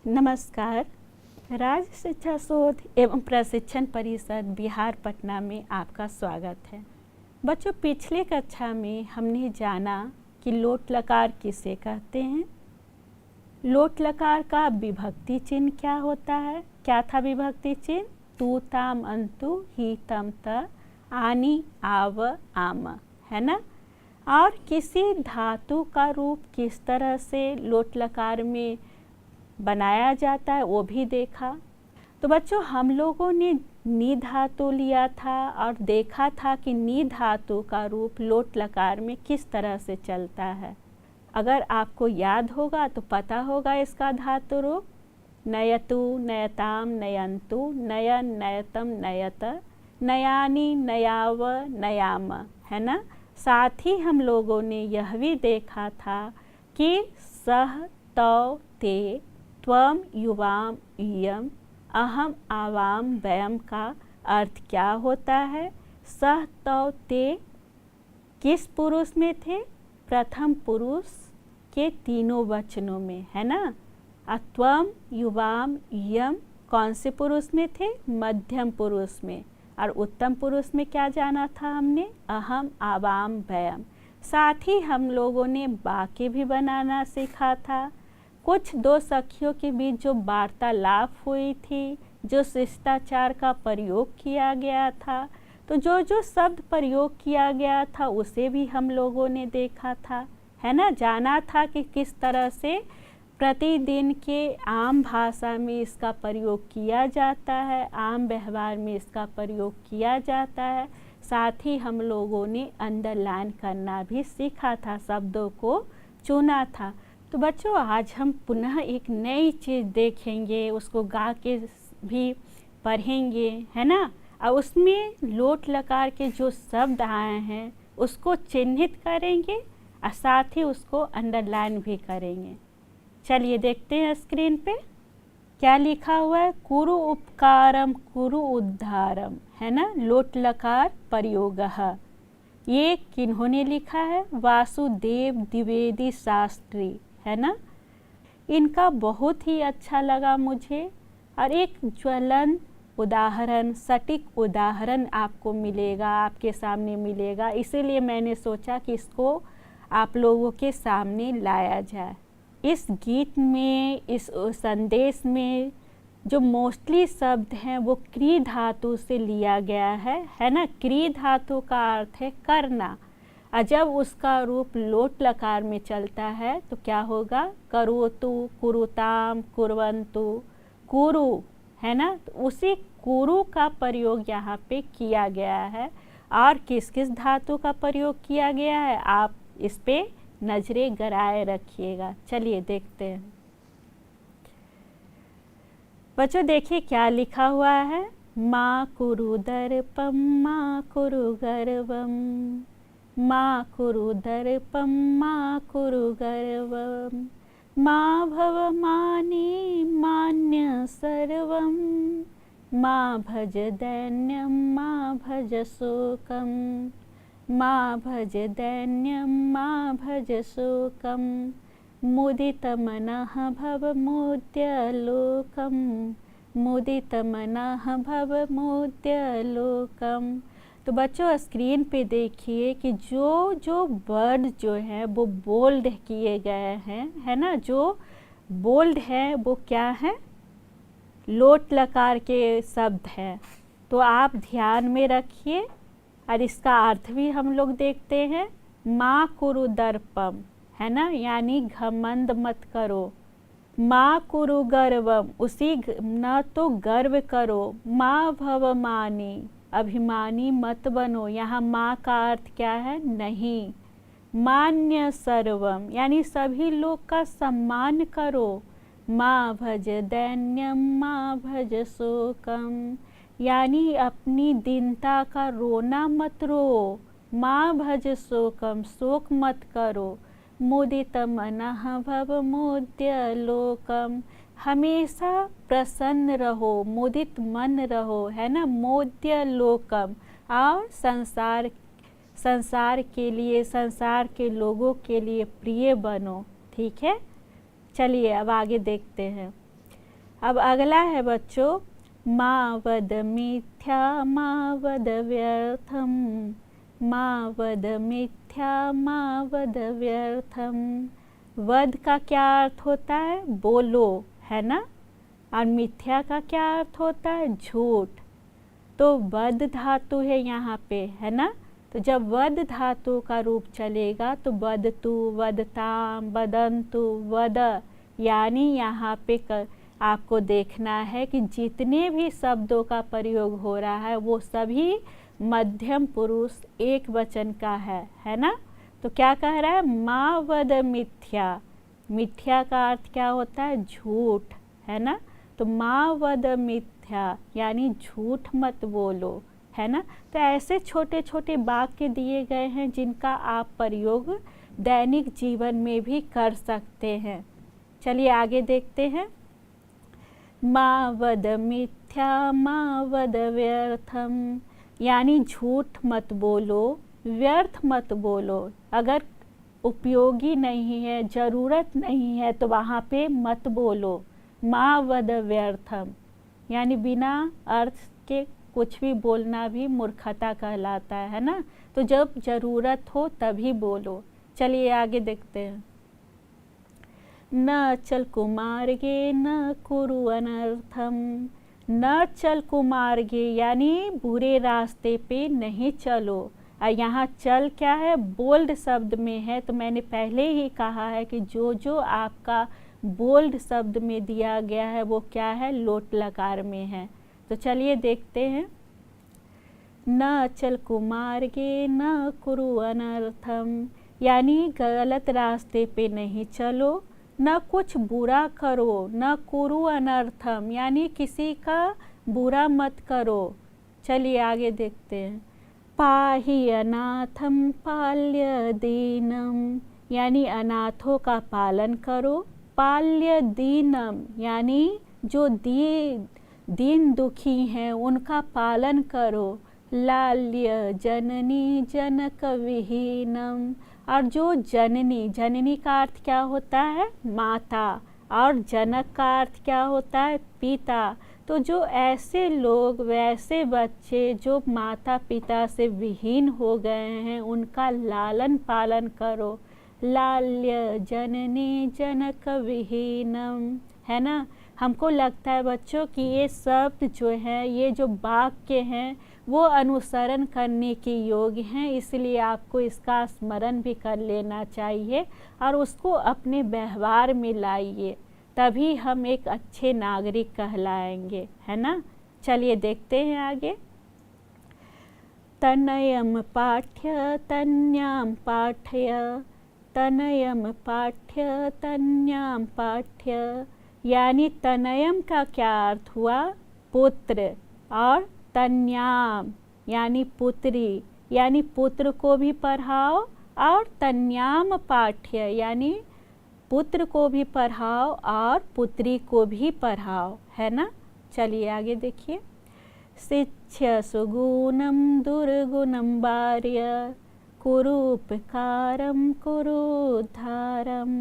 नमस्कार। राज्य शिक्षा शोध एवं प्रशिक्षण परिषद बिहार पटना में आपका स्वागत है। बच्चों, पिछले कक्षा में हमने जाना कि लोट लकार किसे कहते हैं। लोट लकार का विभक्ति चिन्ह क्या होता है। क्या था विभक्ति चिन्ह? तू ताम अंतु ही तम त आनी आव आम, है ना। और किसी धातु का रूप किस तरह से लोट लकार में बनाया जाता है वो भी देखा। तो बच्चों, हम लोगों ने नी धातु लिया था और देखा था कि नी धातु का रूप लोट लकार में किस तरह से चलता है। अगर आपको याद होगा तो पता होगा इसका धातु रूप नयतु, नयताम, नयंतु, नयन, नयतम, नयत, नयानी, नयाव, नयाम, है ना। साथ ही हम लोगों ने यह भी देखा था कि सह, तौ, ते, त्वम, युवाम, इयम, अहम, आवाम, वयम का अर्थ क्या होता है। सह, तौ, ते किस पुरुष में थे? प्रथम पुरुष के तीनों वचनों में, है ना। त्वम, युवाम, इयम कौन से पुरुष में थे? मध्यम पुरुष में। और उत्तम पुरुष में क्या जाना था हमने? अहम, आवाम, वयम। साथ ही हम लोगों ने वाक्य भी बनाना सीखा था। कुछ दो सखियों के बीच जो वार्तालाप हुई थी, जो शिष्टाचार का प्रयोग किया गया था, तो जो जो शब्द प्रयोग किया गया था उसे भी हम लोगों ने देखा था, है ना। जाना था कि किस तरह से प्रतिदिन के आम भाषा में इसका प्रयोग किया जाता है, आम व्यवहार में इसका प्रयोग किया जाता है। साथ ही हम लोगों ने अंडरलाइन करना भी सीखा था, शब्दों को चुना था। तो बच्चों, आज हम पुनः एक नई चीज़ देखेंगे, उसको गा के भी पढ़ेंगे, है ना। और उसमें लोट लकार के जो शब्द आए हैं उसको चिन्हित करेंगे और साथ ही उसको अंडरलाइन भी करेंगे। चलिए देखते हैं स्क्रीन पे क्या लिखा हुआ है। कुरु उपकारम कुरु उद्धारम, है ना। लोट लकार प्रयोगः। ये किन्होंने लिखा है? वासुदेव द्विवेदी शास्त्री, है ना। इनका बहुत ही अच्छा लगा मुझे। और एक ज्वलन उदाहरण, सटीक उदाहरण आपको मिलेगा, आपके सामने मिलेगा, इसीलिए मैंने सोचा कि इसको आप लोगों के सामने लाया जाए। इस गीत में, इस संदेश में जो मोस्टली शब्द हैं वो क्री धातु से लिया गया है ना। क्री धातु का अर्थ है करना, और जब उसका रूप लोट लकार में चलता है तो क्या होगा? करोतु, कुरुताम, कुर्वन्तु, कुरु, है ना। तो उसी कुरु का प्रयोग यहाँ पे किया गया है। और किस किस धातु का प्रयोग किया गया है आप इस पे नजरें गड़ाए रखिएगा। चलिए देखते हैं। बच्चों देखिए क्या लिखा हुआ है। माँ कुरु दर्पम माँ कुरु गर्वम, माँ कुरु दर्पम माँ कुरु गर्वम, माँ भवमानी मान्य सर्वम, माँ भज दैन्यम माँ भज शोकम, माँ भज दैन्यम माँ भज शोकम, मुदितमनः भव मुद्य लोकम, मुदितमनः भव मुद्य लोकम। तो बच्चों स्क्रीन पे देखिए कि जो जो वर्ड जो है वो बोल्ड किए गए हैं, है ना। जो बोल्ड है वो क्या है? लोट लकार के शब्द हैं। तो आप ध्यान में रखिए और इसका अर्थ भी हम लोग देखते हैं। माँ कुरु दर्पम, है ना, यानी घमंड मत करो। माँ कुरु गर्वम, उसी न तो गर्व करो। माँ भवमानी, अभिमानी मत बनो। यहाँ माँ का अर्थ क्या है? नहीं। मान्य सर्वम, यानी सभी लोग का सम्मान करो। माँ भज दैन्यम माँ भज शोकम, यानी अपनी दीनता का रोना मत रो। माँ भज शोकम, शोक मत करो। मुदित मनः भव मुद्य लोकम, हमेशा प्रसन्न रहो, मुदित मन रहो, है ना। मोद्य लोकम, और संसार के लिए, संसार के लोगों के लिए प्रिय बनो। ठीक है, चलिए अब आगे देखते हैं। अब अगला है बच्चों, मा वद मिथ्या मा वद व्यर्थम, मा वद मिथ्या मा वद व्यर्थम। वद का क्या अर्थ होता है? बोलो, है ना। और मिथ्या का क्या अर्थ होता है? झूठ। तो वद धातु है यहाँ पे, है ना। तो जब वद धातु का रूप चलेगा तो वदतु, वदताम, वदंतु, वद, यानी यहाँ पे आपको देखना है कि जितने भी शब्दों का प्रयोग हो रहा है वो सभी मध्यम पुरुष एक वचन का है ना। तो क्या कह रहा है? मा वद मिथ्या। मिथ्या का अर्थ क्या होता है? झूठ, है ना। तो मा वद मिथ्या यानी झूठ मत बोलो, है ना। तो ऐसे छोटे छोटे वाक्य दिए गए हैं जिनका आप प्रयोग दैनिक जीवन में भी कर सकते हैं। चलिए आगे देखते हैं। मा वद मिथ्या मा वद व्यर्थम, यानी झूठ मत बोलो, व्यर्थ मत बोलो। अगर उपयोगी नहीं है, ज़रूरत नहीं है तो वहाँ पे मत बोलो। मा वद व्यर्थम यानी बिना अर्थ के कुछ भी बोलना भी मूर्खता कहलाता है ना। तो जब ज़रूरत हो तभी बोलो। चलिए आगे देखते हैं। न चल कुमार्गे न कुरु अनर्थम, न चल कुमार्गे यानी बुरे रास्ते पे नहीं चलो। और यहाँ चल क्या है? बोल्ड शब्द में है। तो मैंने पहले ही कहा है कि जो जो आपका बोल्ड शब्द में दिया गया है वो क्या है? लोट लकार में है। तो चलिए देखते हैं। न चल कुमार्गे न कुरु अनर्थम, यानी गलत रास्ते पे नहीं चलो, न कुछ बुरा करो, न कुरु अनर्थम यानी किसी का बुरा मत करो। चलिए आगे देखते हैं। पाहि अनाथम पाल्य दीनम, यानी अनाथों का पालन करो। पाल्य दीनम यानी जो दीन दुखी हैं उनका पालन करो। लाल्य जननी जनक विहीनम, और जो जननी, जननी का अर्थ क्या होता है? माता, और जनक का अर्थ क्या होता है? पिता। तो जो ऐसे लोग, वैसे बच्चे जो माता पिता से विहीन हो गए हैं उनका लालन पालन करो। लाल्य जननी जनक विहीनम, है ना। हमको लगता है बच्चों कि ये शब्द जो है, ये जो वाक्य हैं वो अनुसरण करने के योग्य हैं, इसलिए आपको इसका स्मरण भी कर लेना चाहिए और उसको अपने व्यवहार में लाइए, तभी हम एक अच्छे नागरिक कहलाएंगे, है ना। चलिए देखते हैं आगे। तनयम पाठ्य तन्याम पाठय, तनयम पाठ्य तन्याम पाठ्य, यानी तनयम का क्या अर्थ हुआ? पुत्र, और तन्याम यानी पुत्री, यानी पुत्र को भी पढ़ाओ, और तन्याम पाठ्य यानी पुत्र को भी पढ़ाओ और पुत्री को भी पढ़ाओ, है ना। चलिए आगे देखिए। शिक्ष्य सुगुणम दुर्गुणम वार्य, कुरूपकारम कुरुद्धारम,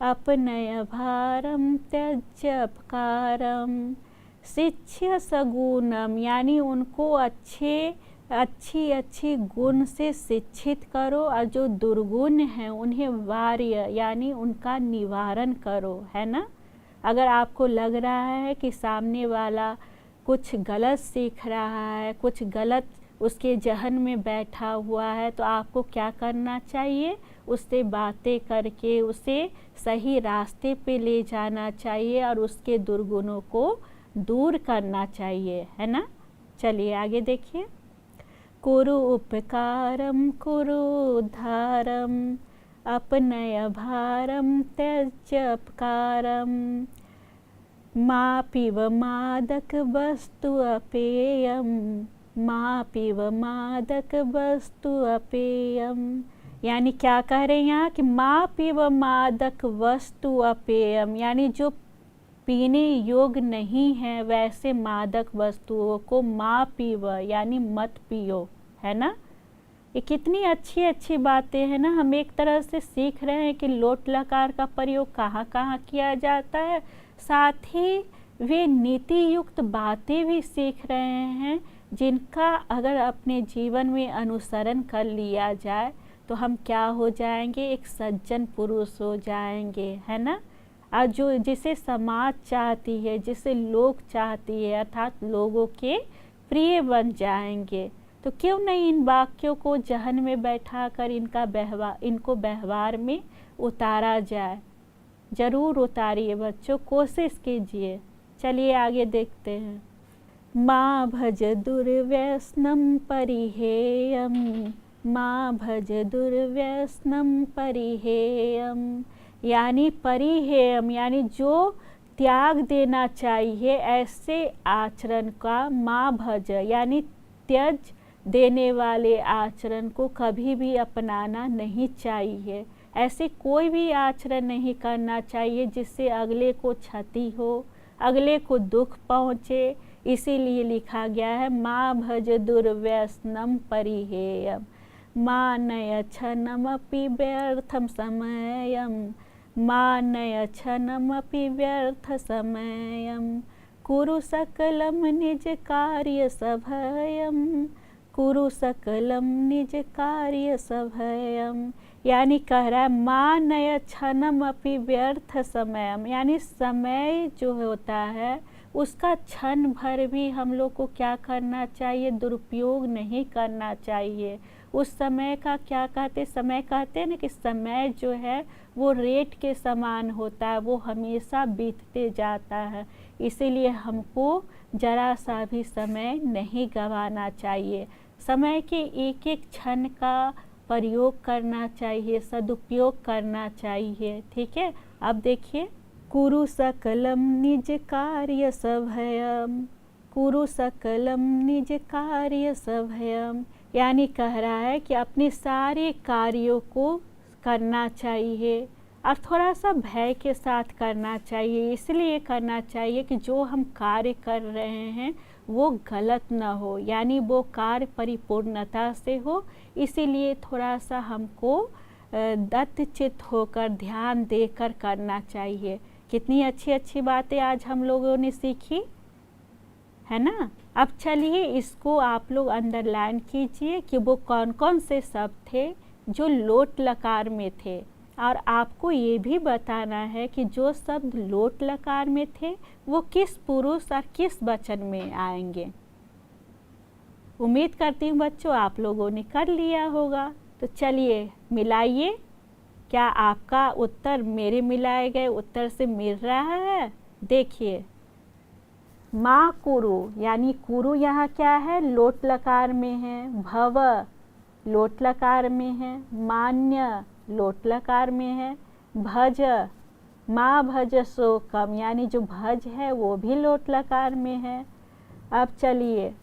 अपनय भारम त्यज्य अपकारम। शिक्ष्य सगुणम यानी उनको अच्छी गुण से शिक्षित करो, और जो दुर्गुण हैं उन्हें वार्य यानी उनका निवारण करो, है ना। अगर आपको लग रहा है कि सामने वाला कुछ गलत सीख रहा है, कुछ गलत उसके जहन में बैठा हुआ है, तो आपको क्या करना चाहिए? उससे बातें करके उसे सही रास्ते पे ले जाना चाहिए और उसके दुर्गुणों को दूर करना चाहिए, है ना। चलिए आगे देखिए। कुरु उपकारम कुरु उद्धारम, अपनय भारम त्यज्य अपकारम। मा पिब मादक वस्तु अपेयम, मा पिब मादक वस्तु अपेयम, यानी क्या कह रहे हैं यहाँ कि मा पिब मादक वस्तु अपेयम, यानी जो पीने योग्य नहीं है वैसे मादक वस्तुओं को मा पीव यानी मत पियो, है ना। ये कितनी अच्छी अच्छी बातें हैं ना। हम एक तरह से सीख रहे हैं कि लोट लकार का प्रयोग कहाँ कहाँ किया जाता है, साथ ही वे नीति युक्त बातें भी सीख रहे हैं, जिनका अगर अपने जीवन में अनुसरण कर लिया जाए तो हम क्या हो जाएंगे, एक सज्जन पुरुष हो जाएंगे, है ना। और जो जिसे समाज चाहती है, जिसे लोग चाहती है, अर्थात लोगों के प्रिय बन जाएंगे। तो क्यों नहीं इन वाक्यों को जहन में बैठाकर इनको व्यवहार में उतारा जाए। ज़रूर उतारिए बच्चों, कोशिश कीजिए। चलिए आगे देखते हैं। माँ भज दुर्व्यसनम परिहेयम, माँ भज दुर्व्यसनम परिहेयम, यानी परिहेयम यानी जो त्याग देना चाहिए ऐसे आचरण का, माँ भज यानी त्यज देने वाले आचरण को कभी भी अपनाना नहीं चाहिए। ऐसे कोई भी आचरण नहीं करना चाहिए जिससे अगले को क्षति हो, अगले को दुख पहुँचे। इसीलिए लिखा गया है माँ भज दुर्व्यसनम परिहेयम, मानय क्षणमपि व्यर्थम समयम, मानय क्षणमपि व्यर्थ समयम, कुरु सकलम निज कार्य सभयम, कुरु सकलम निज कार्य सभयम। यानी कह रहा है मानय क्षणमपि व्यर्थ समयम, यानी समय जो होता है उसका क्षण भर भी हम लोग को क्या करना चाहिए, दुरुपयोग नहीं करना चाहिए। उस समय का क्या कहते, समय कहते हैं ना कि समय जो है वो रेत के समान होता है, वो हमेशा बीतते जाता है। इसीलिए हमको जरा सा भी समय नहीं गंवाना चाहिए। समय के एक एक क्षण का प्रयोग करना चाहिए, सदुपयोग करना चाहिए। ठीक है, अब देखिए कुरु सकलम निज कार्य सभयम, कुरु सकलम निज कार्य सभयम, यानी कह रहा है कि अपने सारे कार्यों को करना चाहिए और थोड़ा सा भय के साथ करना चाहिए। इसलिए करना चाहिए कि जो हम कार्य कर रहे हैं वो गलत ना हो, यानी वो कार्य परिपूर्णता से हो। इसीलिए थोड़ा सा हमको दत्तचित्त होकर ध्यान देकर करना चाहिए। कितनी अच्छी अच्छी बातें आज हम लोगों ने सीखी है ना। अब चलिए इसको आप लोग अंडरलाइन कीजिए कि वो कौन कौन से शब्द थे जो लोट लकार में थे, और आपको ये भी बताना है कि जो शब्द लोट लकार में थे वो किस पुरुष और किस वचन में आएंगे। उम्मीद करती हूँ बच्चों आप लोगों ने कर लिया होगा। तो चलिए मिलाइए, क्या आपका उत्तर मेरे मिलाए गए उत्तर से मिल रहा है। देखिए माँ कुरु, यानी कुरु यहाँ क्या है, लोट लकार में है। भव लोट लकार में है। मान्य लोट लकार में है। भज माँ भज शोकम, यानी जो भज है वो भी लोट लकार में है। अब चलिए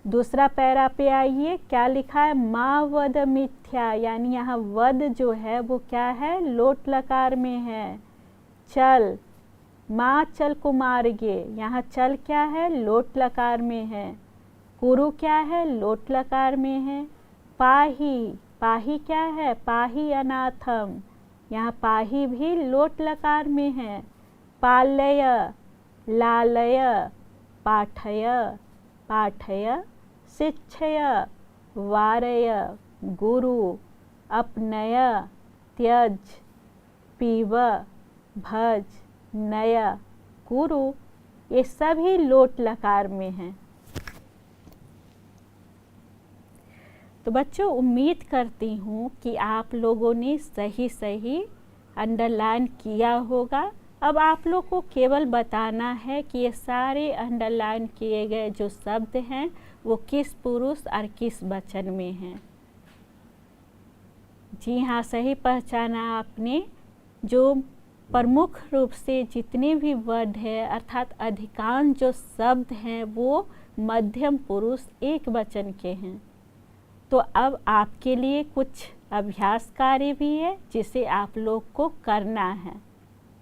दूसरा पैरा पे आइए, क्या लिखा है, माँ वद मिथ्या, यानी यहाँ वद जो है वो क्या है, लोट लकार में है। चल माँ चल कुमारगे, यहाँ चल क्या है, लोट लकार में है। कुरु क्या है, लोट लकार में है। पाही पाही क्या है, पाही अनाथम, यहाँ पाही भी लोट लकार में है। पालय लालय, पाठय पाठय, शिक्षय वारय, गुरु अपनय, त्यज पीव, भज नय, कुरु, ये सभी लोट लकार में हैं। तो बच्चों उम्मीद करती हूँ कि आप लोगों ने सही सही अंडरलाइन किया होगा। अब आप लोग को केवल बताना है कि ये सारे अंडरलाइन किए गए जो शब्द हैं वो किस पुरुष और किस वचन में हैं। जी हाँ, सही पहचाना आपने। जो प्रमुख रूप से जितने भी वर्ड है अर्थात अधिकांश जो शब्द हैं वो मध्यम पुरुष एक वचन के हैं। तो अब आपके लिए कुछ अभ्यास कार्य भी है जिसे आप लोग को करना है।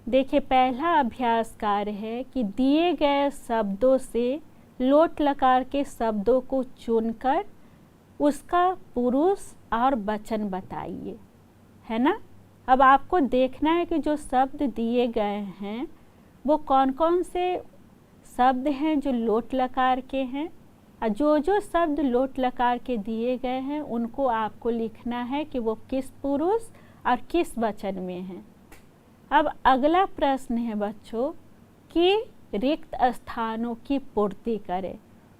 देखिए पहला अभ्यास कार्य है कि दिए गए शब्दों से लोट लकार के शब्दों को चुनकर उसका पुरुष और वचन बताइए, है ना। अब आपको देखना है कि जो शब्द दिए गए हैं वो कौन कौन से शब्द हैं जो लोट लकार के हैं, और जो जो शब्द लोट लकार के दिए गए हैं उनको आपको लिखना है कि वो किस पुरुष और किस वचन में है। अब अगला प्रश्न है बच्चों कि रिक्त स्थानों की पूर्ति करें,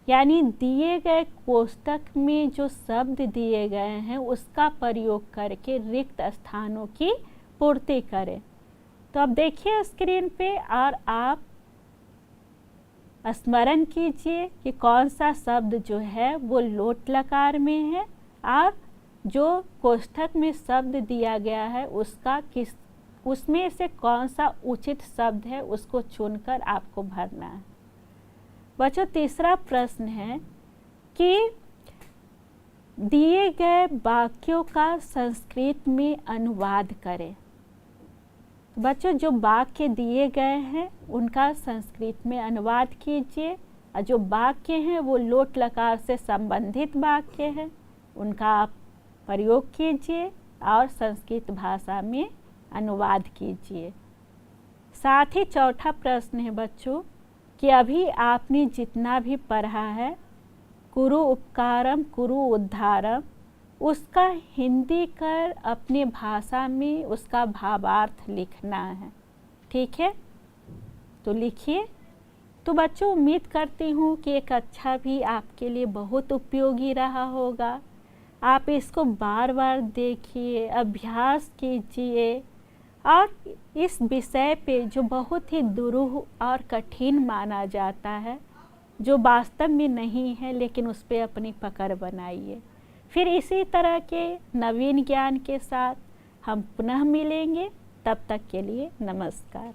यानी दिए गए कोष्ठक में जो शब्द दिए गए हैं उसका प्रयोग करके रिक्त स्थानों की पूर्ति करें। तो अब देखिए स्क्रीन पे और आप स्मरण कीजिए कि कौन सा शब्द जो है वो लोट लकार में है और जो कोष्ठक में शब्द दिया गया है उसमें से कौन सा उचित शब्द है उसको चुनकर आपको भरना है। बच्चों तीसरा प्रश्न है कि दिए गए वाक्यों का संस्कृत में अनुवाद करें। बच्चों जो वाक्य दिए गए हैं उनका संस्कृत में अनुवाद कीजिए, और जो वाक्य हैं वो लोट लकार से संबंधित वाक्य हैं उनका आप प्रयोग कीजिए और संस्कृत भाषा में अनुवाद कीजिए। साथ ही चौथा प्रश्न है बच्चों कि अभी आपने जितना भी पढ़ा है कुरु उपकारम कुरु उद्धारम, उसका हिंदी कर अपने भाषा में उसका भावार्थ लिखना है। ठीक है, तो लिखिए। तो बच्चों उम्मीद करती हूँ कि एक कक्षा भी आपके लिए बहुत उपयोगी रहा होगा। आप इसको बार बार देखिए, अभ्यास कीजिए और इस विषय पे जो बहुत ही दुरूह और कठिन माना जाता है, जो वास्तव में नहीं है, लेकिन उस पर अपनी पकड़ बनाइए। फिर इसी तरह के नवीन ज्ञान के साथ हम पुनः मिलेंगे। तब तक के लिए नमस्कार।